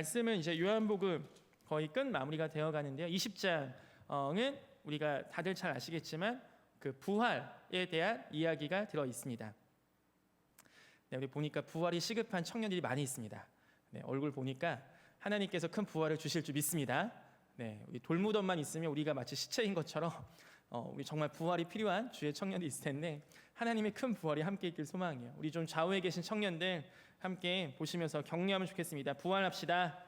말씀은 이제 요한복음 거의 끝 마무리가 되어 가는데요. 20장은 우리가 다들 잘 아시겠지만 그 부활에 대한 이야기가 들어 있습니다. 네, 우리 보니까 부활이 시급한 청년들이 많이 있습니다. 네, 얼굴 보니까 하나님께서 큰 부활을 주실 줄 믿습니다. 네, 우리 돌무덤만 있으면 우리가 마치 시체인 것처럼 우리 정말 부활이 필요한 주의 청년들이 있을 텐데 하나님의 큰 부활이 함께 있길 소망해요. 우리 좀 좌우에 계신 청년들 함께 보시면서 격려하면 좋겠습니다. 부활합시다.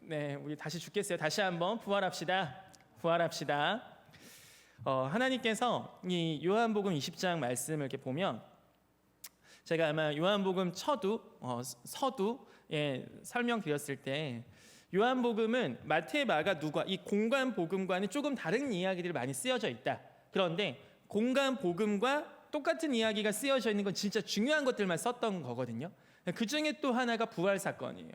네, 우리 다시 죽겠어요. 다시 한번 부활합시다. 부활합시다. 하나님께서 이 요한복음 20장 말씀을 이렇게 보면 제가 아마 요한복음 서두에 설명드렸을 때 요한복음은 마태, 마가, 누가 이 공간 복음과는 조금 다른 이야기들이 많이 쓰여져 있다. 그런데 공간 복음과 똑같은 이야기가 쓰여져 있는 건 진짜 중요한 것들만 썼던 거거든요. 그 중에 또 하나가 부활 사건이에요.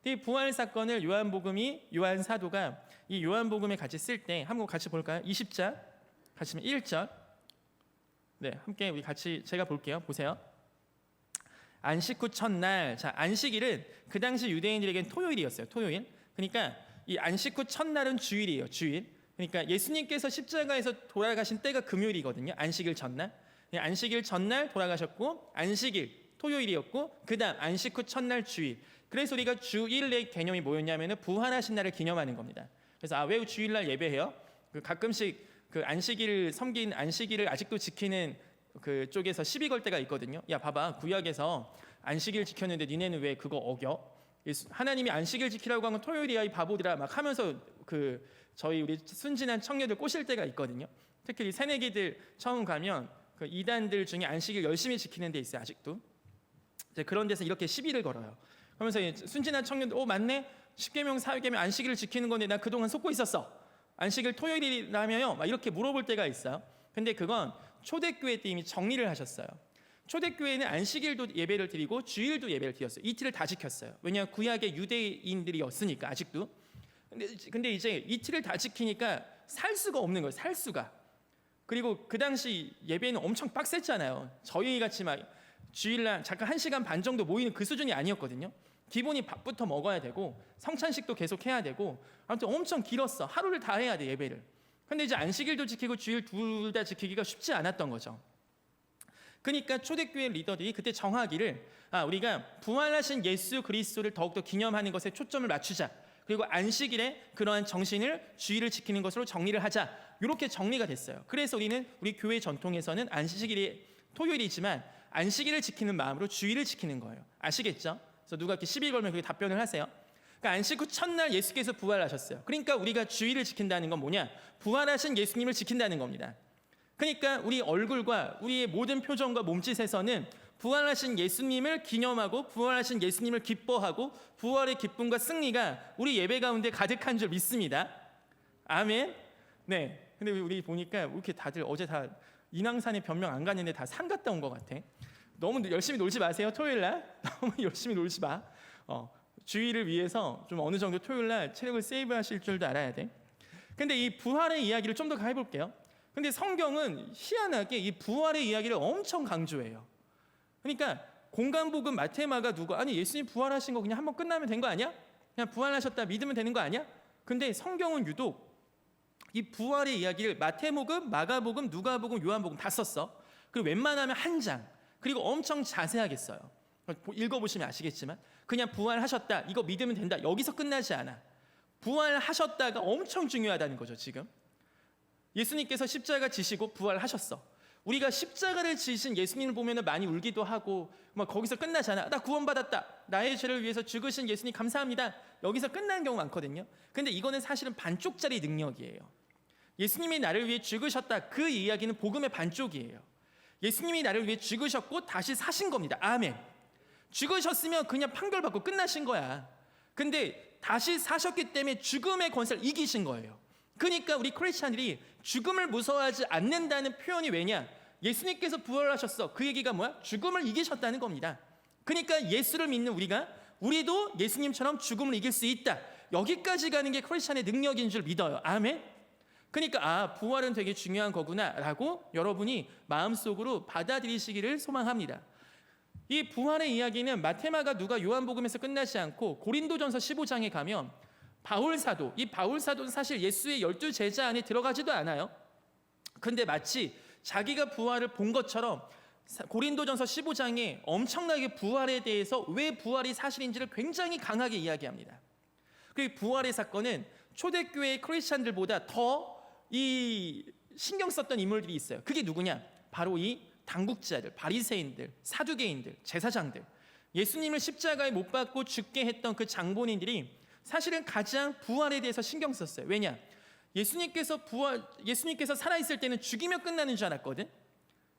이 부활 사건을 요한 사도가 이 요한복음에 같이 쓸 때 한번 같이 볼까요? 20장 같이면 1절. 네, 함께 우리 같이 제가 볼게요. 보세요. 안식 후 첫날. 자, 안식일은 그 당시 유대인들에게는 토요일이었어요. 토요일. 그러니까 이 안식 후 첫날은 주일이에요. 주일. 그러니까 예수님께서 십자가에서 돌아가신 때가 금요일이거든요. 안식일 전날. 안식일 전날 돌아가셨고 안식일 토요일이었고 그다음 안식 후 첫날 주일. 그래서 우리가 주일의 개념이 뭐였냐면은 부활하신 날을 기념하는 겁니다. 그래서 왜 주일날 예배해요? 가끔씩 그 안식일을 섬긴 안식일을 아직도 지키는 그 쪽에서 시비 걸 때가 있거든요. 야, 봐봐, 구약에서 안식일 지켰는데 니네는 왜 그거 어겨? 하나님이 안식일 지키라고 한 건 토요일이야 이 바보들아 막 하면서 그 저희 우리 순진한 청년들 꼬실 때가 있거든요. 특히 이 새내기들 처음 가면 그 이단들 중에 안식일 열심히 지키는 데 있어요. 아직도. 이제 그런 데서 이렇게 시비를 걸어요. 그러면서 순진한 청년들 맞네? 10계명 4계명 안식일을 지키는 건데 나 그동안 속고 있었어. 안식일 토요일이라며요? 막 이렇게 물어볼 때가 있어요. 근데 그건 초대교회 때 이미 정리를 하셨어요. 초대교회는 안식일도 예배를 드리고 주일도 예배를 드렸어요. 이틀을 다 지켰어요. 왜냐하면 구약의 유대인들이었으니까 아직도. 근데 이제 이틀을 다 지키니까 살 수가 없는 거예요. 살 수가. 그리고 그 당시 예배는 엄청 빡셌잖아요. 저희 같이 막 주일날 잠깐 1시간 반 정도 모이는 그 수준이 아니었거든요. 기본이 밥부터 먹어야 되고 성찬식도 계속 해야 되고 아무튼 엄청 길었어. 하루를 다 해야 돼 예배를. 근데 이제 안식일도 지키고 주일 둘 다 지키기가 쉽지 않았던 거죠. 그러니까 초대교회 리더들이 그때 정하기를 우리가 부활하신 예수 그리스도를 더욱더 기념하는 것에 초점을 맞추자. 그리고 안식일에 그러한 정신을 주일을 지키는 것으로 정리를 하자. 이렇게 정리가 됐어요. 그래서 우리 교회 전통에서는 안식일이 토요일이지만 안식일을 지키는 마음으로 주일을 지키는 거예요. 아시겠죠? 그래서 누가 이렇게 시비 걸면 그게 답변을 하세요. 그러니까 안식 후 첫날 예수께서 부활하셨어요. 그러니까 우리가 주일을 지킨다는 건 뭐냐? 부활하신 예수님을 지킨다는 겁니다. 그러니까 우리 얼굴과 우리의 모든 표정과 몸짓에서는 부활하신 예수님을 기념하고 부활하신 예수님을 기뻐하고 부활의 기쁨과 승리가 우리 예배 가운데 가득한 줄 믿습니다. 아멘. 네. 근데 우리 보니까 이렇게 다들 어제 다 인왕산에 변명 안 갔는데 다 산 갔다 온 것 같아. 너무 열심히 놀지 마세요. 토요일날 너무 열심히 놀지 마. 주의를 위해서 좀 어느 정도 토요일날 체력을 세이브하실 줄도 알아야 돼. 근데 이 부활의 이야기를 좀 더 해볼게요. 근데 성경은 희한하게 이 부활의 이야기를 엄청 강조해요. 그러니까 공간복음 마테마가 누가 예수님 부활하신 거 그냥 한번 끝나면 된 거 아니야? 그냥 부활하셨다 믿으면 되는 거 아니야? 근데 성경은 유독 이 부활의 이야기를 마태복음, 마가복음, 누가복음, 요한복음 다 썼어. 그리고 웬만하면 한 장. 그리고 엄청 자세하게 써요. 읽어보시면 아시겠지만 그냥 부활하셨다 이거 믿으면 된다 여기서 끝나지 않아. 부활하셨다가 엄청 중요하다는 거죠. 지금 예수님께서 십자가 지시고 부활하셨어. 우리가 십자가를 지신 예수님을 보면 많이 울기도 하고 막 거기서 끝나지 않아. 나 구원받았다. 나의 죄를 위해서 죽으신 예수님 감사합니다. 여기서 끝나는 경우 많거든요. 근데 이거는 사실은 반쪽짜리 능력이에요. 예수님이 나를 위해 죽으셨다. 그 이야기는 복음의 반쪽이에요. 예수님이 나를 위해 죽으셨고 다시 사신 겁니다. 아멘. 죽으셨으면 그냥 판결받고 끝나신 거야. 근데 다시 사셨기 때문에 죽음의 권세를 이기신 거예요. 그러니까 우리 크리스찬들이 죽음을 무서워하지 않는다는 표현이 왜냐? 예수님께서 부활하셨어. 그 얘기가 뭐야? 죽음을 이기셨다는 겁니다. 그러니까 예수를 믿는 우리도 예수님처럼 죽음을 이길 수 있다. 여기까지 가는 게 크리스찬의 능력인 줄 믿어요. 아멘. 그러니까 부활은 되게 중요한 거구나라고 여러분이 마음속으로 받아들이시기를 소망합니다. 이 부활의 이야기는 마테마가 누가 요한복음에서 끝나지 않고 고린도전서 15장에 가면 바울 사도, 이 바울 사도는 사실 예수의 12제자 안에 들어가지도 않아요. 근데 마치 자기가 부활을 본 것처럼 고린도전서 15장에 엄청나게 부활에 대해서 왜 부활이 사실인지를 굉장히 강하게 이야기합니다. 그 부활의 사건은 초대교회 크리스찬들보다 더 이 신경 썼던 인물들이 있어요. 그게 누구냐? 바로 이 당국자들, 바리새인들, 사두개인들, 제사장들, 예수님을 십자가에 못 박고 죽게 했던 그 장본인들이 사실은 가장 부활에 대해서 신경 썼어요. 왜냐? 예수님께서 살아있을 때는 죽이며 끝나는 줄 알았거든.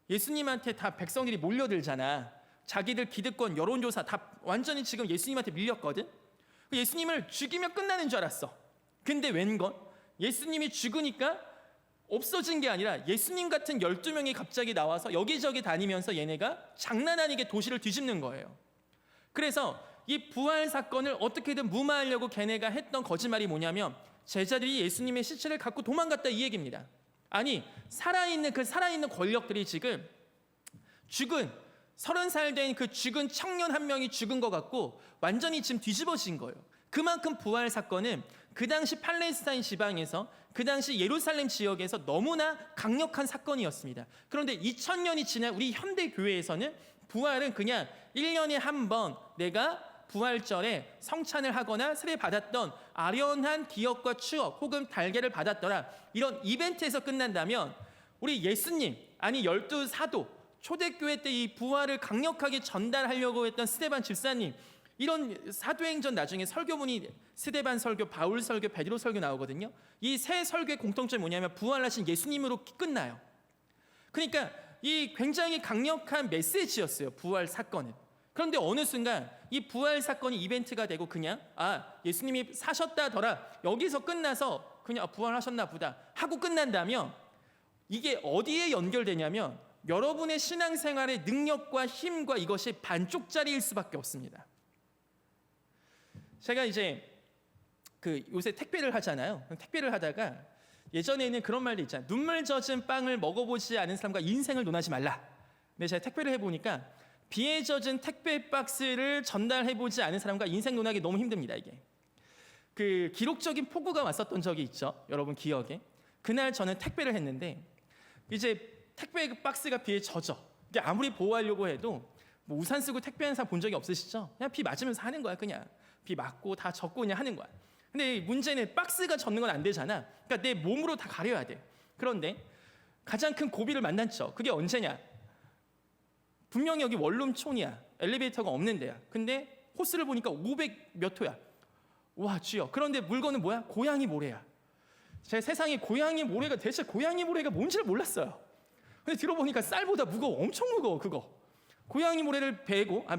예수님한테 다 백성들이 몰려들잖아. 자기들 기득권, 여론조사 다 완전히 지금 예수님한테 밀렸거든. 예수님을 죽이며 끝나는 줄 알았어. 근데 웬건 예수님이 죽으니까 없어진 게 아니라 예수님 같은 12명이 갑자기 나와서 여기저기 다니면서 얘네가 장난 아니게 도시를 뒤집는 거예요. 그래서 이 부활 사건을 어떻게든 무마하려고 걔네가 했던 거짓말이 뭐냐면 제자들이 예수님의 시체를 갖고 도망갔다 이 얘기입니다. 아니 살아있는 권력들이 지금 죽은 30살 된 그 죽은 청년 한 명이 죽은 것 같고 완전히 지금 뒤집어진 거예요. 그만큼 부활 사건은 그 당시 팔레스타인 지방에서 그 당시 예루살렘 지역에서 너무나 강력한 사건이었습니다. 그런데 2000년이 지난 우리 현대 교회에서는 부활은 그냥 1년에 한 번 내가 부활절에 성찬을 하거나 세례 받았던 아련한 기억과 추억 혹은 달걀을 받았더라 이런 이벤트에서 끝난다면 우리 예수님 아니 12사도 초대교회 때 이 부활을 강력하게 전달하려고 했던 스데반 집사님 이런 사도행전 나중에 설교문이 스데반 설교, 바울 설교, 베드로 설교 나오거든요. 이 세 설교의 공통점이 뭐냐면 부활하신 예수님으로 끝나요. 그러니까 이 굉장히 강력한 메시지였어요. 부활 사건은. 그런데 어느 순간 이 부활 사건이 이벤트가 되고 그냥 예수님이 사셨다더라 여기서 끝나서 그냥 부활하셨나 보다 하고 끝난다면 이게 어디에 연결되냐면 여러분의 신앙생활의 능력과 힘과 이것이 반쪽짜리일 수밖에 없습니다. 제가 이제 요새 택배를 하잖아요. 택배를 하다가 예전에는 그런 말도 있잖아요. 눈물 젖은 빵을 먹어보지 않은 사람과 인생을 논하지 말라. 근데 제가 택배를 해보니까 비에 젖은 택배 박스를 전달해보지 않은 사람과 인생 논하기 너무 힘듭니다. 이게 기록적인 폭우가 왔었던 적이 있죠. 여러분 기억에 그날 저는 택배를 했는데 이제 택배 박스가 비에 젖어. 이게 아무리 보호하려고 해도 뭐 우산 쓰고 택배하는 사람 본 적이 없으시죠? 그냥 비 맞으면서 하는 거야. 그냥 비 맞고 다 젖고 그냥 하는 거야. 근데 문제는 박스가 젖는 건 안 되잖아. 그러니까 내 몸으로 다 가려야 돼. 그런데 가장 큰 고비를 만났죠. 그게 언제냐? 분명히 여기 원룸촌이야. 엘리베이터가 없는 데야. 근데 호스를 보니까 500 몇 호야. 와 주여. 그런데 물건은 뭐야? 고양이 모래야. 제 세상에 고양이 모래가 대체 고양이 모래가 뭔지를 몰랐어요. 근데 들어보니까 쌀보다 무거워. 엄청 무거워 그거. 고양이 모래를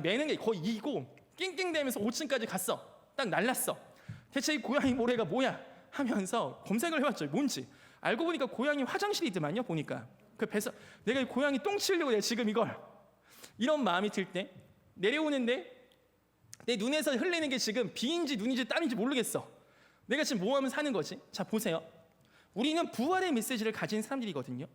매는 게 거의 이고 낑낑대면서 5층까지 갔어. 딱 날랐어. 대체 이 고양이 모래가 뭐야? 하면서 검색을 해봤죠. 뭔지. 알고 보니까 고양이 화장실이더만요. 보니까 그 배서 내가 이 고양이 똥 치려고 내가 지금 이걸 이런 마음이 들 때 내려오는데 내 눈에서 흘리는 게 지금 비인지 눈인지 땀인지 모르겠어. 내가 지금 뭐 하면 사는 거지? 자 보세요. 우리는 부활의 메시지를 가진 사람들이거든요.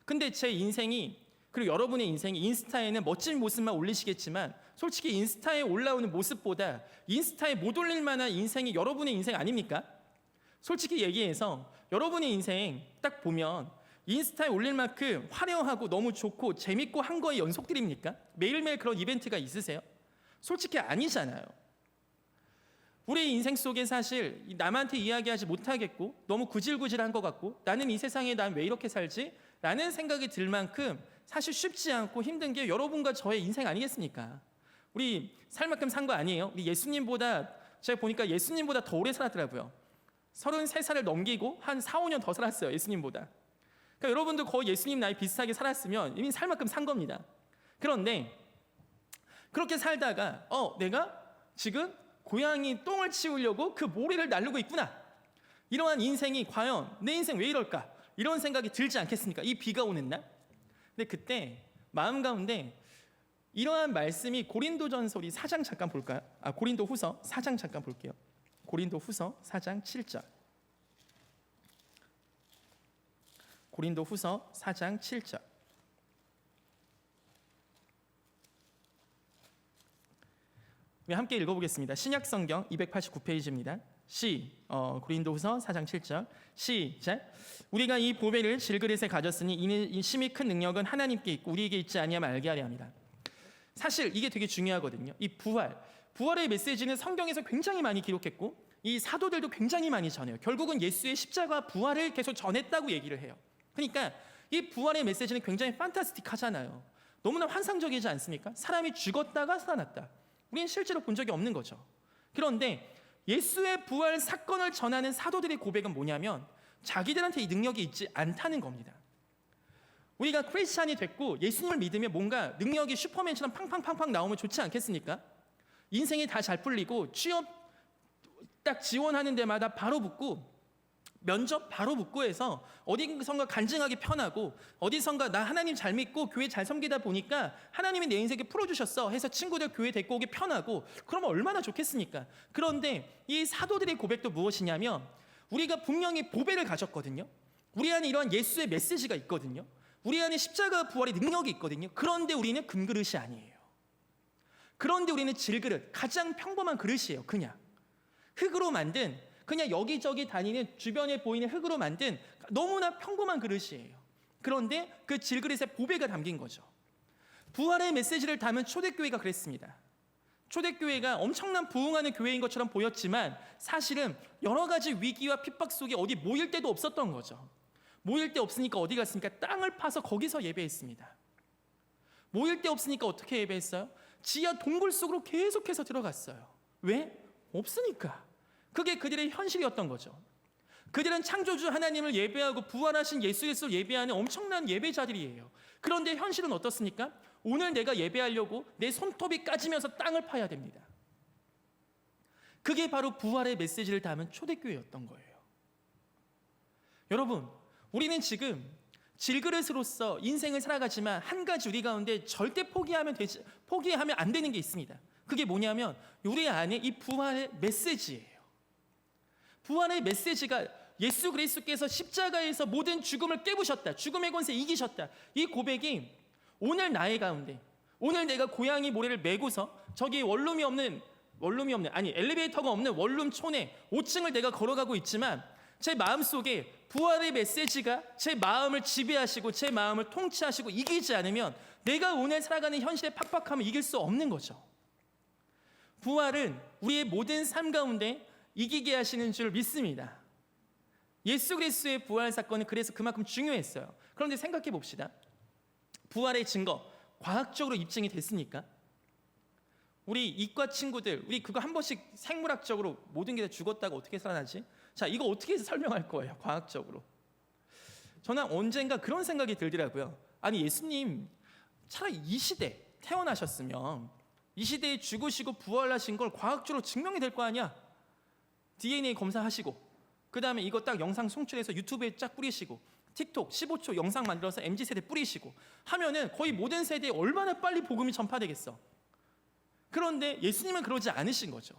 근데 제 인생이 그리고 여러분의 인생이 인스타에는 멋진 모습만 올리시겠지만 솔직히 인스타에 올라오는 모습보다 인스타에 못 올릴 만한 인생이 여러분의 인생 아닙니까? 솔직히 얘기해서 여러분의 인생 딱 보면 인스타에 올릴 만큼 화려하고 너무 좋고 재밌고 한 거의 연속들입니까? 매일매일 그런 이벤트가 있으세요? 솔직히 아니잖아요. 우리 인생 속에 사실 남한테 이야기하지 못하겠고 너무 구질구질한 것 같고 나는 이 세상에 난 왜 이렇게 살지? 라는 생각이 들 만큼 사실 쉽지 않고 힘든 게 여러분과 저의 인생 아니겠습니까? 우리 살 만큼 산 거 아니에요? 우리 예수님보다 제가 보니까 예수님보다 더 오래 살았더라고요. 33살을 넘기고 한 4, 5년 더 살았어요. 예수님보다. 그러니까 여러분도 거의 예수님 나이 비슷하게 살았으면 이미 살 만큼 산 겁니다. 그런데 그렇게 살다가 내가 지금 고양이 똥을 치우려고 그 모래를 나르고 있구나. 이러한 인생이 과연 내 인생 왜 이럴까? 이런 생각이 들지 않겠습니까? 이 비가 오는 날. 근데 그때 마음 가운데 이러한 말씀이 고린도전서 우리 4장 잠깐 볼까요? 고린도후서 4장 잠깐 볼게요. 고린도후서 4장 7절. 고린도후서 4장 7절. 우리 함께 읽어보겠습니다. 신약성경 289페이지입니다. 고린도후서 4장 7절 시작. 우리가 이 보배를 질그릇에 가졌으니 이는 이 심히 큰 능력은 하나님께 있고 우리에게 있지 아니하면 알게 하려 합니다. 사실 이게 되게 중요하거든요. 이 부활의 메시지는 성경에서 굉장히 많이 기록했고 이 사도들도 굉장히 많이 전해요. 결국은 예수의 십자가 부활을 계속 전했다고 얘기를 해요. 그러니까 이 부활의 메시지는 굉장히 판타스틱하잖아요. 너무나 환상적이지 않습니까? 사람이 죽었다가 살아났다. 우리는 실제로 본 적이 없는 거죠. 그런데 예수의 부활 사건을 전하는 사도들의 고백은 뭐냐면 자기들한테 이 능력이 있지 않다는 겁니다. 우리가 크리스찬이 됐고 예수님을 믿으면 뭔가 능력이 슈퍼맨처럼 팡팡팡팡 나오면 좋지 않겠습니까? 인생이 다 잘 풀리고 취업 딱 지원하는 데마다 바로 붙고 면접 바로 붙고 해서 어디선가 간증하기 편하고 어디선가 나 하나님 잘 믿고 교회 잘 섬기다 보니까 하나님이 내 인생에 풀어주셨어 해서 친구들 교회 데리고 오기 편하고 그러면 얼마나 좋겠습니까? 그런데 이 사도들의 고백도 무엇이냐면 우리가 분명히 보배를 가졌거든요. 우리 안에 이러한 예수의 메시지가 있거든요. 우리 안에 십자가 부활의 능력이 있거든요. 그런데 우리는 금그릇이 아니에요. 그런데 우리는 질그릇, 가장 평범한 그릇이에요. 그냥 흙으로 만든, 그냥 여기저기 다니는 주변에 보이는 흙으로 만든 너무나 평범한 그릇이에요. 그런데 그 질그릇에 보배가 담긴 거죠. 부활의 메시지를 담은 초대교회가 그랬습니다. 초대교회가 엄청난 부흥하는 교회인 것처럼 보였지만 사실은 여러 가지 위기와 핍박 속에 어디 모일 데도 없었던 거죠. 모일 데 없으니까 어디 갔습니까? 땅을 파서 거기서 예배했습니다. 모일 데 없으니까 어떻게 예배했어요? 지하 동굴 속으로 계속해서 들어갔어요. 왜? 없으니까. 그게 그들의 현실이었던 거죠. 그들은 창조주 하나님을 예배하고 부활하신 예수 그리스도를 예배하는 엄청난 예배자들이에요. 그런데 현실은 어떻습니까? 오늘 내가 예배하려고 내 손톱이 까지면서 땅을 파야 됩니다. 그게 바로 부활의 메시지를 담은 초대교회였던 거예요. 여러분, 우리는 지금 질그릇으로서 인생을 살아가지만 한 가지 우리 가운데 절대 포기하면 안 되는 게 있습니다. 그게 뭐냐면 우리 안에 이 부활의 메시지예요. 부활의 메시지가 예수 그리스도께서 십자가에서 모든 죽음을 깨부셨다. 죽음의 권세 이기셨다. 이 고백이 오늘 나의 가운데, 오늘 내가 고양이 모래를 메고서 저기 엘리베이터가 없는 원룸촌에 5층을 내가 걸어가고 있지만 제 마음속에 부활의 메시지가 제 마음을 지배하시고 제 마음을 통치하시고 이기지 않으면 내가 오늘 살아가는 현실의 팍팍함을 이길 수 없는 거죠. 부활은 우리의 모든 삶 가운데 이기게 하시는 줄 믿습니다. 예수 그리스도의 부활 사건은 그래서 그만큼 중요했어요. 그런데 생각해 봅시다. 부활의 증거 과학적으로 입증이 됐습니까? 우리 이과 친구들, 우리 그거 한 번씩 생물학적으로 모든 게 다 죽었다가 어떻게 살아나지? 자, 이거 어떻게 설명할 거예요? 과학적으로. 저는 언젠가 그런 생각이 들더라고요. 아니, 예수님 차라리 이 시대 태어나셨으면 이 시대에 죽으시고 부활하신 걸 과학적으로 증명이 될 거 아니야? DNA 검사하시고 그 다음에 이거 딱 영상 송출해서 유튜브에 쫙 뿌리시고 틱톡 15초 영상 만들어서 MZ세대 뿌리시고 하면은 거의 모든 세대에 얼마나 빨리 복음이 전파되겠어. 그런데 예수님은 그러지 않으신 거죠.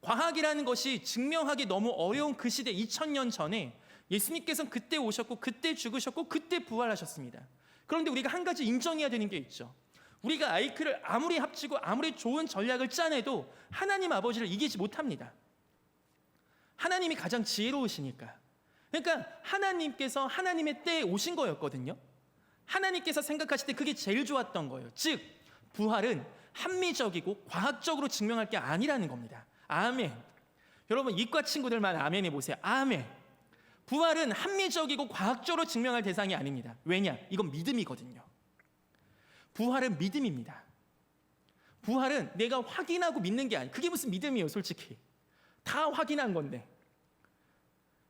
과학이라는 것이 증명하기 너무 어려운 그 시대 2000년 전에 예수님께서는 그때 오셨고 그때 죽으셨고 그때 부활하셨습니다. 그런데 우리가 한 가지 인정해야 되는 게 있죠. 우리가 아이크를 아무리 합치고 아무리 좋은 전략을 짜내도 하나님 아버지를 이기지 못합니다. 하나님이 가장 지혜로우시니까. 그러니까 하나님께서 하나님의 때에 오신 거였거든요. 하나님께서 생각하실 때 그게 제일 좋았던 거예요. 즉 부활은 합리적이고 과학적으로 증명할 게 아니라는 겁니다. 아멘. 여러분 이과 친구들만 아멘 해보세요. 아멘. 부활은 합리적이고 과학적으로 증명할 대상이 아닙니다. 왜냐? 이건 믿음이거든요. 부활은 믿음입니다. 부활은 내가 확인하고 믿는 게 아니에요. 그게 무슨 믿음이에요, 솔직히. 다 확인한 건데.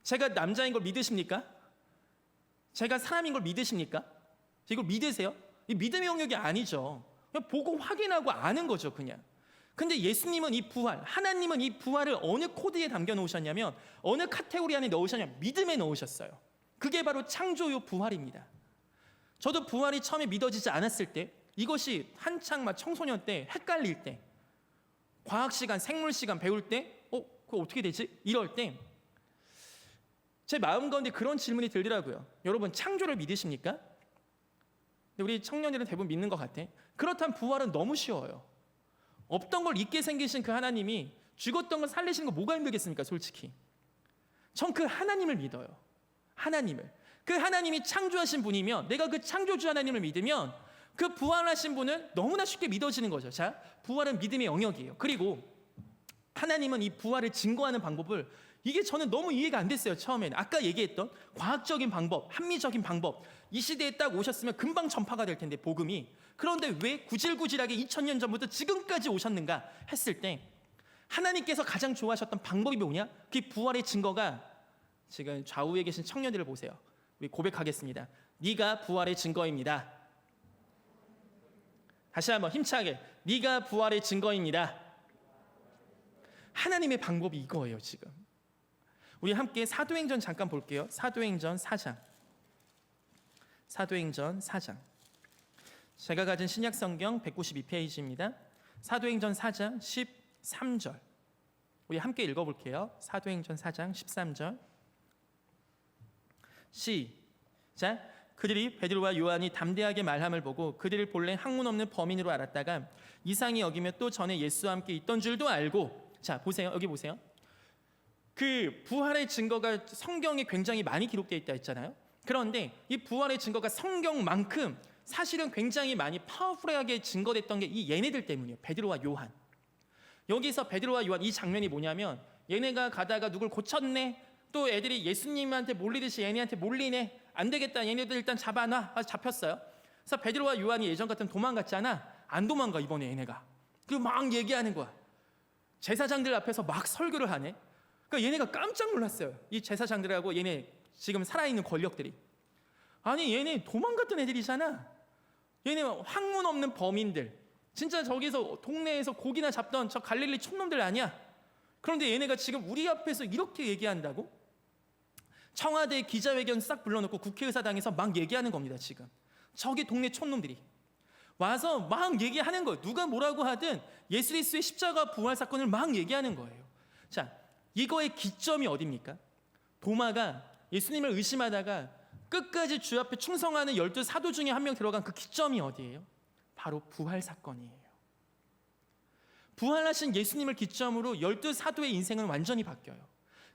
제가 남자인 걸 믿으십니까? 제가 사람인 걸 믿으십니까? 이걸 믿으세요? 이 믿음의 영역이 아니죠. 그냥 보고 확인하고 아는 거죠, 그냥. 근데 예수님은 이 부활, 하나님은 이 부활을 어느 코드에 담겨 놓으셨냐면 어느 카테고리 안에 넣으셨냐면 믿음에 넣으셨어요. 그게 바로 창조요 부활입니다. 저도 부활이 처음에 믿어지지 않았을 때, 이것이 한창 막 청소년 때 헷갈릴 때, 과학 시간, 생물 시간 배울 때 그거 어떻게 되지? 이럴 때 제 마음 가운데 그런 질문이 들더라고요. 여러분 창조를 믿으십니까? 근데 우리 청년들은 대부분 믿는 것 같아. 그렇다면 부활은 너무 쉬워요. 없던 걸 있게 생기신 그 하나님이 죽었던 걸 살리시는 거 뭐가 힘들겠습니까? 솔직히 전 그 하나님을 믿어요. 하나님을. 그 하나님이 창조하신 분이면, 내가 그 창조주 하나님을 믿으면 그 부활하신 분은 너무나 쉽게 믿어지는 거죠. 자, 부활은 믿음의 영역이에요. 그리고 하나님은 이 부활을 증거하는 방법을, 이게 저는 너무 이해가 안 됐어요. 처음에는 아까 얘기했던 과학적인 방법, 합리적인 방법, 이 시대에 딱 오셨으면 금방 전파가 될 텐데 복음이, 그런데 왜 구질구질하게 2000년 전부터 지금까지 오셨는가 했을 때 하나님께서 가장 좋아하셨던 방법이 뭐냐? 그 부활의 증거가, 지금 좌우에 계신 청년들을 보세요. 우리 고백하겠습니다. 네가 부활의 증거입니다. 다시 한번 힘차게, 네가 부활의 증거입니다. 하나님의 방법이 이거예요. 지금 우리 함께 사도행전 잠깐 볼게요. 사도행전 4장. 사도행전 4장. 제가 가진 신약 성경 192페이지입니다. 사도행전 4장 13절. 우리 함께 읽어볼게요. 사도행전 4장 13절. 시작. 그들이 베드로와 요한이 담대하게 말함을 보고 그들을 본래 학문 없는 범인으로 알았다가 이상히 여기며 또 전에 예수와 함께 있던 줄도 알고. 자, 보세요. 여기 보세요. 그 부활의 증거가 성경에 굉장히 많이 기록되어 있다 했잖아요. 그런데 이 부활의 증거가 성경만큼 사실은 굉장히 많이 파워풀하게 증거됐던 게 이 얘네들 때문이에요. 베드로와 요한. 여기서 베드로와 요한 이 장면이 뭐냐면, 얘네가 가다가 누굴 고쳤네, 또 애들이 예수님한테 몰리듯이 얘네한테 몰리네, 안 되겠다, 얘네들 일단 잡아놔. 잡혔어요. 그래서 베드로와 요한이 예전 같으면 도망갔잖아. 안 도망가 이번에 얘네가. 그리고 막 얘기하는 거야. 제사장들 앞에서 막 설교를 하네. 그러니까 얘네가 깜짝 놀랐어요. 이 제사장들하고 얘네 지금 살아있는 권력들이. 아니 얘네 도망갔던 애들이잖아. 얘네 학문 없는 범인들. 진짜 저기서 동네에서 고기나 잡던 저 갈릴리 촌놈들 아니야. 그런데 얘네가 지금 우리 앞에서 이렇게 얘기한다고? 청와대 기자회견 싹 불러놓고 국회의사당에서 막 얘기하는 겁니다. 지금 저기 동네 촌놈들이 와서 막 얘기하는 거예요. 누가 뭐라고 하든 예수 그리스도의 십자가 부활 사건을 막 얘기하는 거예요. 자, 이거의 기점이 어디입니까? 도마가 예수님을 의심하다가 끝까지 주 앞에 충성하는 12 사도 중에 한 명 들어간 그 기점이 어디예요? 바로 부활 사건이에요. 부활하신 예수님을 기점으로 12 사도의 인생은 완전히 바뀌어요.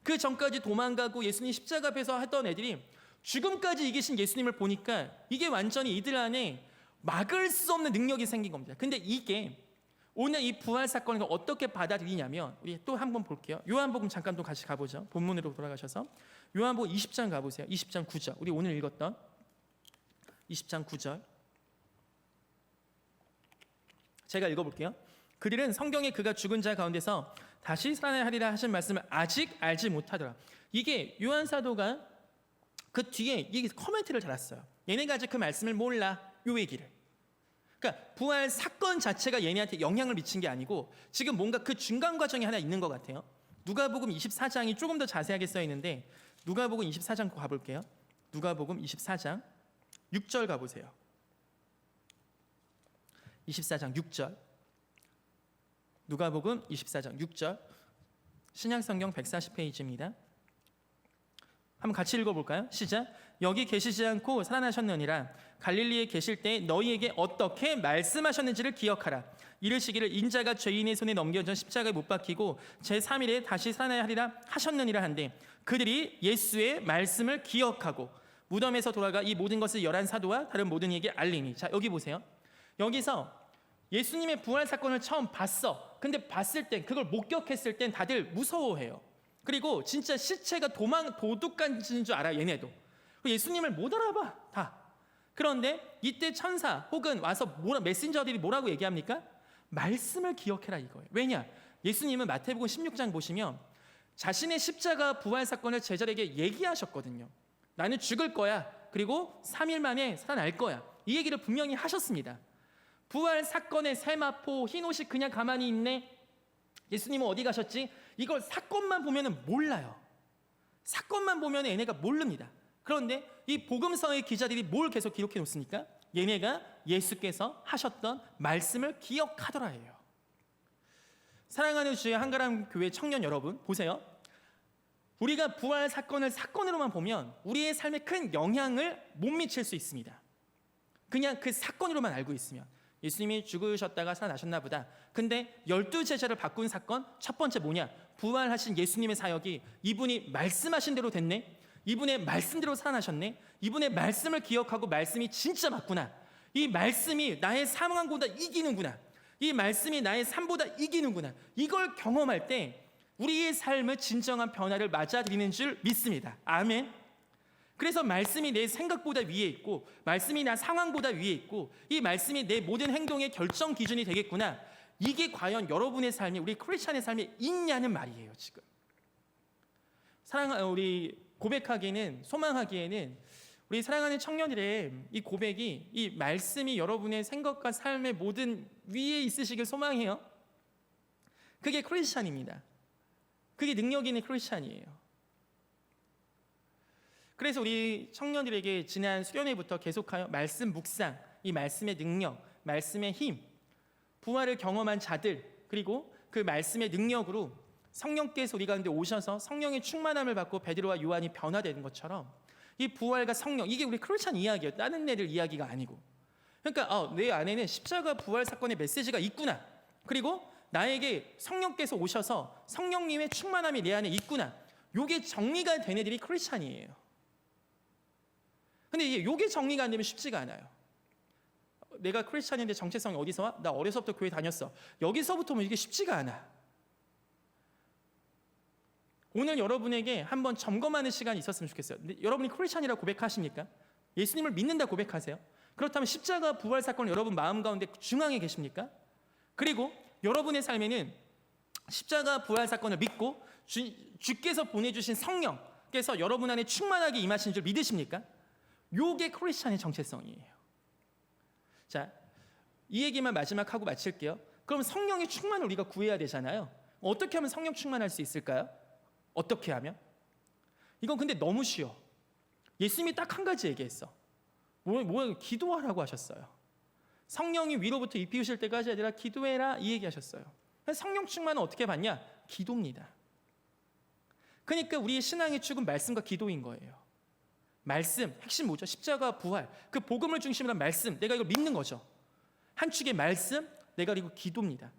그 전까지 도망가고 예수님 십자가 앞에서 하던 애들이 죽음까지 이기신 예수님을 보니까 이게 완전히 이들 안에 막을 수 없는 능력이 생긴 겁니다. 근데 이게 오늘 이 부활 사건을 어떻게 받아들이냐면, 우리 또 한번 볼게요. 요한복음 잠깐 또 같이 가보죠. 본문으로 돌아가셔서 요한복음 20장 가보세요. 20장 9절. 우리 오늘 읽었던 20장 9절. 제가 읽어볼게요. 그들은 성경에 그가 죽은 자 가운데서 다시 살아나리라 하신 말씀을 아직 알지 못하더라. 이게 요한 사도가 그 뒤에 이 코멘트를 달았어요. 얘네가 아직 그 말씀을 몰라. 요 얘기를. 그러니까 부활 사건 자체가 얘네한테 영향을 미친 게 아니고 지금 뭔가 그 중간 과정이 하나 있는 것 같아요. 누가복음 24장이 조금 더 자세하게 써 있는데 누가복음 24장 가볼게요. 누가복음 24장 6절 가보세요. 24장 6절. 누가복음 24장 6절. 신약성경 140페이지입니다. 한번 같이 읽어볼까요? 시작. 여기 계시지 않고 살아나셨느니라. 갈릴리에 계실 때 너희에게 어떻게 말씀하셨는지를 기억하라. 이르시기를 인자가 죄인의 손에 넘겨져 십자가에 못 박히고 제3일에 다시 살아나야 하리라 하셨느니라 한데, 그들이 예수의 말씀을 기억하고 무덤에서 돌아가 이 모든 것을 11 사도와 다른 모든 이에게 알리니. 자, 여기 보세요. 여기서 예수님의 부활 사건을 처음 봤어. 근데 봤을 땐, 그걸 목격했을 땐 다들 무서워해요. 그리고 진짜 시체가 도둑간지인 줄 알아. 얘네도 예수님을 못 알아봐 다. 그런데 이때 천사 혹은 와서 메신저들이 뭐라고 얘기합니까? 말씀을 기억해라 이거예요. 왜냐? 예수님은 마태복음 16장 보시면 자신의 십자가 부활 사건을 제자들에게 얘기하셨거든요. 나는 죽을 거야. 그리고 3일 만에 살아날 거야. 이 얘기를 분명히 하셨습니다. 부활 사건의 세마포, 흰옷이 그냥 가만히 있네. 예수님은 어디 가셨지? 이걸 사건만 보면은 몰라요. 사건만 보면 얘네가 모릅니다. 그런데 이 복음서의 기자들이 뭘 계속 기록해 놓습니까? 얘네가 예수께서 하셨던 말씀을 기억하더라예요. 사랑하는 주의 한가람 교회 청년 여러분, 보세요. 우리가 부활 사건을 사건으로만 보면 우리의 삶에 큰 영향을 못 미칠 수 있습니다. 그냥 그 사건으로만 알고 있으면. 예수님이 죽으셨다가 살아나셨나 보다. 근데 12제자를 바꾼 사건 첫 번째 뭐냐? 부활하신 예수님의 사역이 이분이 말씀하신 대로 됐네. 이분의 말씀대로 살아나셨네. 이분의 말씀을 기억하고 말씀이 진짜 맞구나. 이 말씀이 나의 사망보다 이기는구나. 이 말씀이 나의 삶보다 이기는구나. 이걸 경험할 때 우리의 삶의 진정한 변화를 맞아들이는 줄 믿습니다. 아멘. 그래서 말씀이 내 생각보다 위에 있고 말씀이 나 상황보다 위에 있고 이 말씀이 내 모든 행동의 결정 기준이 되겠구나. 이게 과연 여러분의 삶이 우리 크리스찬의 삶에 있냐는 말이에요. 지금 우리 고백하기에는 소망하기에는 우리 사랑하는 청년들의 이 고백이 이 말씀이 여러분의 생각과 삶의 모든 위에 있으시길 소망해요. 그게 크리스찬입니다. 그게 능력 있는 크리스찬이에요. 그래서 우리 청년들에게 지난 수련회부터 계속하여 말씀 묵상, 이 말씀의 능력, 말씀의 힘, 부활을 경험한 자들, 그리고 그 말씀의 능력으로 성령께서 우리 가운데 오셔서 성령의 충만함을 받고 베드로와 요한이 변화되는 것처럼 이 부활과 성령, 이게 우리 크리스찬 이야기예요. 다른 애들 이야기가 아니고. 그러니까 내 안에는 십자가 부활 사건의 메시지가 있구나. 그리고 나에게 성령께서 오셔서 성령님의 충만함이 내 안에 있구나. 요게 정리가 된 애들이 크리스찬이에요. 근데 요게 정리가 안 되면 쉽지가 않아요. 내가 크리스찬인데 정체성이 어디서 와? 나 어려서부터 교회 다녔어. 여기서부터 이게 쉽지가 않아. 오늘 여러분에게 한번 점검하는 시간이 있었으면 좋겠어요. 여러분이 크리스찬이라고 고백하십니까? 예수님을 믿는다 고백하세요? 그렇다면 십자가 부활 사건을 여러분 마음 가운데 중앙에 계십니까? 그리고 여러분의 삶에는 십자가 부활 사건을 믿고 주께서 보내주신 성령께서 여러분 안에 충만하게 임하신 줄 믿으십니까? 요게 크리스찬의 정체성이에요. 자, 이 얘기만 마지막 하고 마칠게요. 그럼 성령의 충만을 우리가 구해야 되잖아요. 어떻게 하면 성령 충만할 수 있을까요? 어떻게 하면? 이건 근데 너무 쉬워. 예수님이 딱 한 가지 얘기했어. 기도하라고 하셨어요. 성령이 위로부터 입 비우실 때까지 아니라 기도해라 이 얘기하셨어요. 성령 충만은 어떻게 받냐? 기도입니다. 그러니까 우리의 신앙의 축은 말씀과 기도인 거예요. 말씀, 핵심 뭐죠? 십자가 부활, 그 복음을 중심으로 한 말씀, 내가 이걸 믿는 거죠. 한 축의 말씀, 내가 그리고 기도입니다.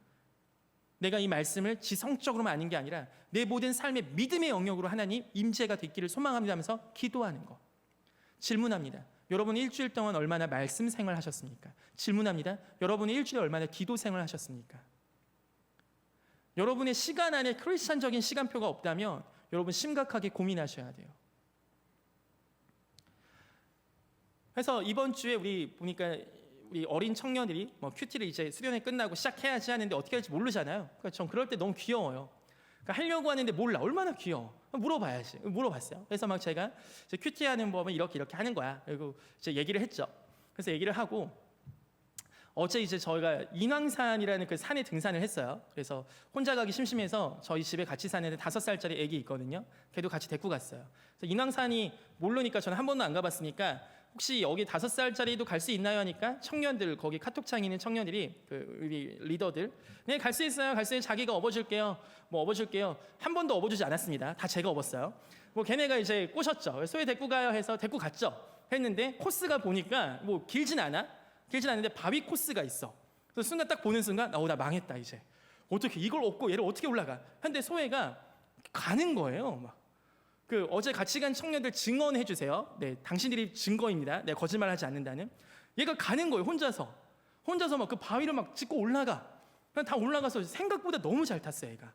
내가 이 말씀을 지성적으로만 아는 게 아니라 내 모든 삶의 믿음의 영역으로 하나님 임재가 됐기를 소망합니다 하면서 기도하는 것. 질문합니다. 여러분 일주일 동안 얼마나 말씀 생활 하셨습니까? 질문합니다. 여러분이 일주일에 얼마나 기도 생활 하셨습니까? 여러분의 시간 안에 크리스찬적인 시간표가 없다면 여러분 심각하게 고민하셔야 돼요. 그래서 이번 주에 우리 보니까 우리 어린 청년들이 큐티를 이제 수련회 끝나고 시작해야지 하는데 어떻게 할지 모르잖아요. 그러니까 전 그럴 때 너무 귀여워요. 그러니까 하려고 하는데 몰라. 얼마나 귀여워. 물어봐야지. 물어봤어요. 그래서 막 제가 이제 큐티 하는 법은 이렇게 하는 거야. 그리고 이제 얘기를 했죠. 그래서 얘기를 하고 어제 이제 저희가 인왕산이라는 그 산에 등산을 했어요. 그래서 혼자 가기 심심해서 저희 집에 같이 사는 5살짜리 애기 있거든요. 걔도 같이 데리고 갔어요. 그래서 인왕산이 모르니까 저는 한 번도 안 가봤으니까 혹시 여기 5살짜리도 갈 수 있나요 하니까 청년들 거기 카톡창에 있는 청년들이 우리 리더들 네 갈 수 있어요. 갈 수 있어요. 자기가 업어줄게요. 업어줄게요. 한 번도 업어주지 않았습니다. 다 제가 업었어요. 걔네가 이제 꼬셨죠. 소에 데리고 가요 해서 데리고 갔죠. 했는데 코스가 보니까 길진 않은데 바위 코스가 있어. 그래서 순간 딱 보는 순간 나 망했다 이제. 어떻게 이걸 업고 얘를 어떻게 올라가? 근데 소혜가 가는 거예요. 어제 같이 간 청년들 증언해 주세요. 네, 당신들이 증거입니다. 내가 거짓말하지 않는다는. 얘가 가는 거예요. 혼자서 막 그 바위를 막 짚고 올라가. 그냥 다 올라가서 생각보다 너무 잘 탔어요, 얘가.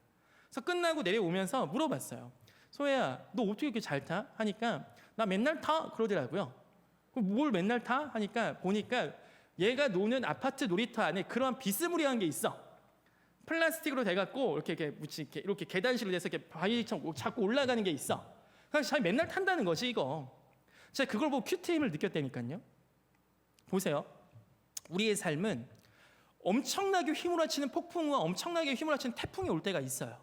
그래서 끝나고 내려오면서 물어봤어요. 소혜야, 너 어떻게 이렇게 잘 타? 하니까 나 맨날 타 그러더라고요. 뭘 맨날 타? 하니까 보니까 얘가 노는 아파트 놀이터 안에 그런 비스무리한 게 있어. 플라스틱으로 돼갖고 이렇게 계단식으로 돼서 이렇게 바위처럼 자꾸 올라가는 게 있어. 그래서 잘 맨날 탄다는 거지 이거. 제가 그걸 보고 큐티임을 느꼈다니까요. 보세요. 우리의 삶은 엄청나게 휘몰아치는 폭풍우와 엄청나게 휘몰아치는 태풍이 올 때가 있어요.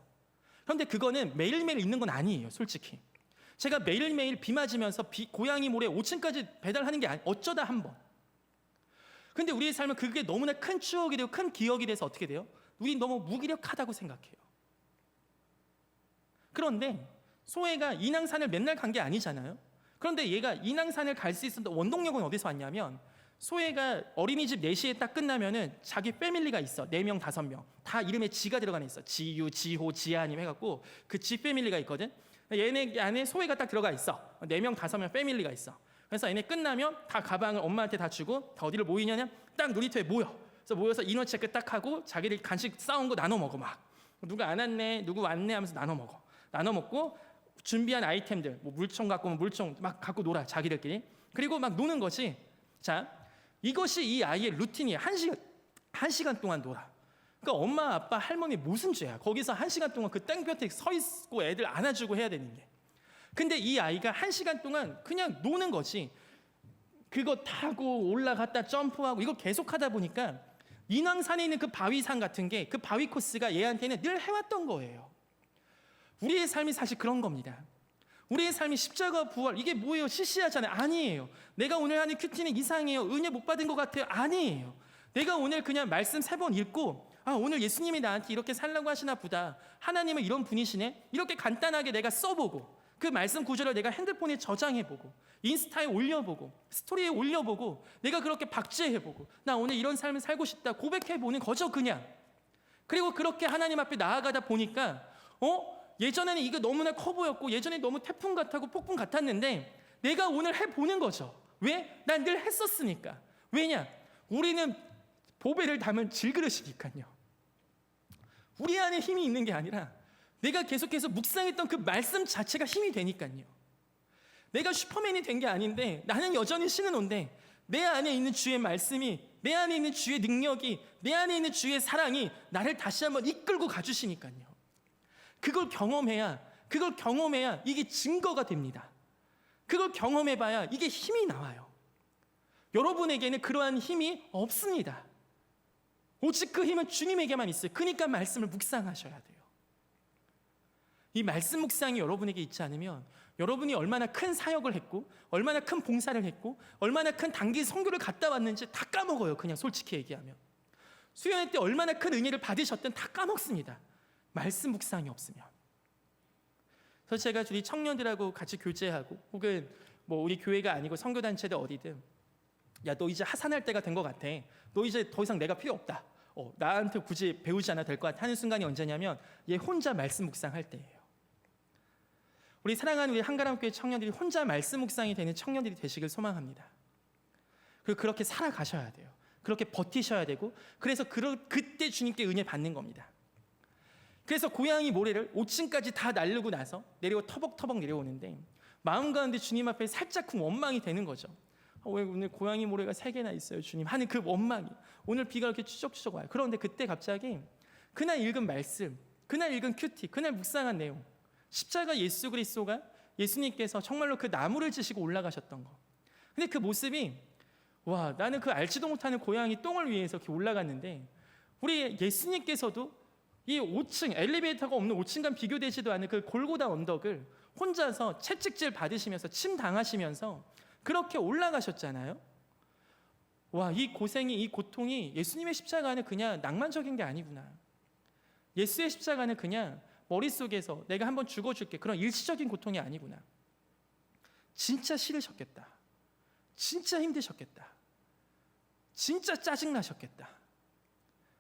그런데 그거는 매일매일 있는 건 아니에요. 솔직히. 제가 매일매일 비 맞으면서 고양이 모래 5층까지 배달하는 게 어쩌다 한 번. 근데 우리의 삶은 그게 너무나 큰 추억이 되고 큰 기억이 돼서 어떻게 돼요? 우리 너무 무기력하다고 생각해요. 그런데 소혜가 인왕산을 맨날 간 게 아니잖아요. 그런데 얘가 인왕산을 갈 수 있었던 원동력은 어디서 왔냐면 소혜가 어린이집 4시에 딱 끝나면은 자기 패밀리가 있어. 4명, 5명. 다 이름에 지가 들어가 있어. 지유, 지호, 지아님 해갖고 그 지 패밀리가 있거든. 얘네 안에 소혜가 딱 들어가 있어. 4명, 5명 패밀리가 있어. 그래서 얘네 끝나면 다 가방을 엄마한테 다 주고 다 어디를 모이냐면 딱 놀이터에 모여. 그래서 모여서 인원 체크 딱 하고 자기들 간식 싸온 거 나눠 먹어 막. 누가 안 왔네, 누구 왔네 하면서 나눠 먹어. 나눠 먹고 준비한 아이템들, 뭐 물총 갖고 오면 물총 막 갖고 놀아 자기들끼리. 그리고 막 노는 것이 자 이것이 이 아이의 루틴이야. 1시간 동안 놀아. 그러니까 엄마, 아빠, 할머니 무슨 죄야? 거기서 1시간 동안 그 땡볕에 서 있고 애들 안아주고 해야 되는 게. 근데 이 아이가 1시간 동안 그냥 노는 거지. 그거 타고 올라갔다 점프하고 이걸 계속 하다 보니까 인왕산에 있는 그 바위산 같은 게 그 바위 코스가 얘한테는 늘 해왔던 거예요. 우리의 삶이 사실 그런 겁니다. 우리의 삶이 십자가 부활 이게 뭐예요? 시시하잖아요. 아니에요. 내가 오늘 하는 큐티는 이상해요. 은혜 못 받은 것 같아요. 아니에요. 내가 오늘 그냥 말씀 3번 읽고 아 오늘 예수님이 나한테 이렇게 살라고 하시나 보다. 하나님은 이런 분이시네. 이렇게 간단하게 내가 써보고 그 말씀 구절을 내가 핸드폰에 저장해보고 인스타에 올려보고 스토리에 올려보고 내가 그렇게 박제해보고 나 오늘 이런 삶을 살고 싶다 고백해보는 거죠 그냥. 그리고 그렇게 하나님 앞에 나아가다 보니까 예전에는 이게 너무나 커 보였고 예전에 너무 태풍 같고 폭풍 같았는데 내가 오늘 해보는 거죠. 왜? 난 늘 했었으니까. 왜냐? 우리는 보배를 담은 질그릇이니까요. 우리 안에 힘이 있는 게 아니라 내가 계속해서 묵상했던 그 말씀 자체가 힘이 되니까요. 내가 슈퍼맨이 된 게 아닌데 나는 여전히 신은온데 내 안에 있는 주의 말씀이 내 안에 있는 주의 능력이 내 안에 있는 주의 사랑이 나를 다시 한번 이끌고 가주시니까요. 그걸 경험해야 이게 증거가 됩니다. 그걸 경험해봐야 이게 힘이 나와요. 여러분에게는 그러한 힘이 없습니다. 오직 그 힘은 주님에게만 있어요. 그러니까 말씀을 묵상하셔야 돼요. 이 말씀 묵상이 여러분에게 있지 않으면 여러분이 얼마나 큰 사역을 했고 얼마나 큰 봉사를 했고 얼마나 큰 단기 선교를 갔다 왔는지 다 까먹어요. 그냥 솔직히 얘기하면 수련회 때 얼마나 큰 은혜를 받으셨든 다 까먹습니다. 말씀 묵상이 없으면. 그래서 제가 우리 청년들하고 같이 교제하고 혹은 뭐 우리 교회가 아니고 선교단체들 어디든 야 너 이제 하산할 때가 된 것 같아. 너 이제 더 이상 내가 필요 없다. 나한테 굳이 배우지 않아도 될 것 같아 하는 순간이 언제냐면 얘 혼자 말씀 묵상할 때예요. 우리 사랑하는 우리 한가람교회 청년들이 혼자 말씀 묵상이 되는 청년들이 되시길 소망합니다. 그리고 그렇게 살아가셔야 돼요. 그렇게 버티셔야 되고 그래서 그때 주님께 은혜 받는 겁니다. 그래서 고양이 모래를 5층까지 다 나르고 나서 내려오 터벅터벅 내려오는데 마음 가운데 주님 앞에 살짝쿵 원망이 되는 거죠. 왜 오늘 고양이 모래가 3개나 있어요 주님 하는 그 원망이 오늘 비가 이렇게 추적추적 와요. 그런데 그때 갑자기 그날 읽은 말씀, 그날 읽은 큐티, 그날 묵상한 내용 십자가 예수 그리스도가 예수님께서 정말로 그 나무를 지시고 올라가셨던 거. 근데 그 모습이 와 나는 그 알지도 못하는 고양이 똥을 위해서 이렇게 올라갔는데 우리 예수님께서도 이 5층 엘리베이터가 없는 5층과 비교되지도 않은 그 골고다 언덕을 혼자서 채찍질 받으시면서 침 당하시면서 그렇게 올라가셨잖아요. 와, 이 고생이 이 고통이 예수님의 십자가는 그냥 낭만적인 게 아니구나. 예수의 십자가는 그냥 머릿속에서 내가 한번 죽어줄게 그런 일시적인 고통이 아니구나. 진짜 싫으셨겠다. 진짜 힘드셨겠다. 진짜 짜증나셨겠다.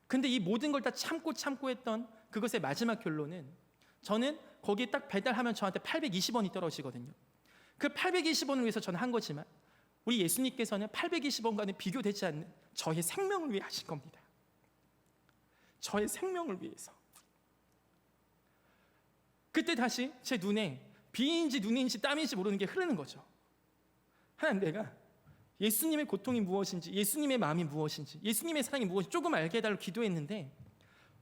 근데 이 모든 걸 다 참고 했던 그것의 마지막 결론은 저는 거기에 딱 배달하면 저한테 820원이 떨어지거든요. 그 820원을 위해서 저는 한 거지만 우리 예수님께서는 820원과는 비교되지 않는 저의 생명을 위해 하신 겁니다. 저의 생명을 위해서. 그때 다시 제 눈에 비인지 눈인지 땀인지 모르는 게 흐르는 거죠. 하나님 내가 예수님의 고통이 무엇인지 예수님의 마음이 무엇인지 예수님의 사랑이 무엇인지 조금 알게 해달라고 기도했는데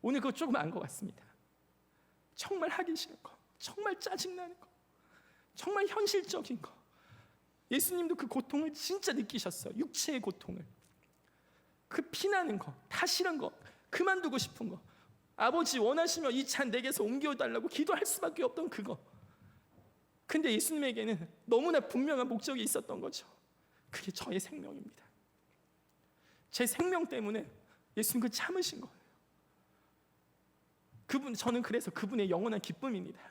오늘 그거 조금 안 것 같습니다. 정말 하기 싫은 거, 정말 짜증나는 거, 정말 현실적인 거. 예수님도 그 고통을 진짜 느끼셨어요. 육체의 고통을. 그 피나는 거, 다 싫은 거, 그만두고 싶은 거. 아버지 원하시면 이 잔 내게서 옮겨달라고 기도할 수밖에 없던 그거. 근데 예수님에게는 너무나 분명한 목적이 있었던 거죠. 그게 저의 생명입니다. 제 생명 때문에 예수님 그 참으신 거예요. 저는 그래서 그분의 영원한 기쁨입니다.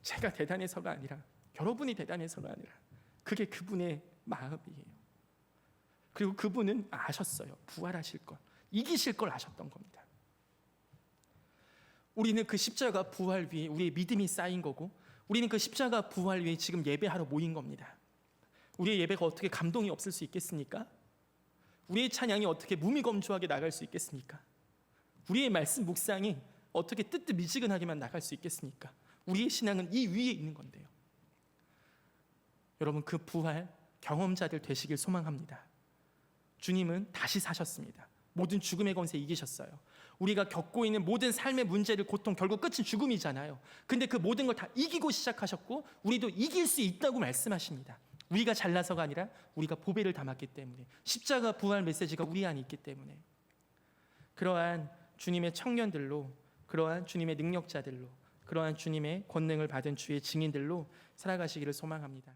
제가 대단해서가 아니라 여러분이 대단해서가 아니라 그게 그분의 마음이에요. 그리고 그분은 아셨어요. 부활하실 걸, 이기실 걸 아셨던 겁니다. 우리는 그 십자가 부활 위에 우리의 믿음이 쌓인 거고, 우리는 그 십자가 부활 위에 지금 예배하러 모인 겁니다. 우리의 예배가 어떻게 감동이 없을 수 있겠습니까? 우리의 찬양이 어떻게 무미검조하게 나갈 수 있겠습니까? 우리의 말씀 묵상이 어떻게 뜨뜻미지근하게만 나갈 수 있겠습니까? 우리의 신앙은 이 위에 있는 건데요. 여러분, 그 부활 경험자들 되시길 소망합니다. 주님은 다시 사셨습니다. 모든 죽음의 권세 이기셨어요. 우리가 겪고 있는 모든 삶의 문제를, 고통, 결국 끝은 죽음이잖아요. 근데 그 모든 걸 다 이기고 시작하셨고, 우리도 이길 수 있다고 말씀하십니다. 우리가 잘나서가 아니라 우리가 보배를 담았기 때문에, 십자가 부활 메시지가 우리 안에 있기 때문에, 그러한 주님의 청년들로, 그러한 주님의 능력자들로, 그러한 주님의 권능을 받은 주의 증인들로 살아가시기를 소망합니다.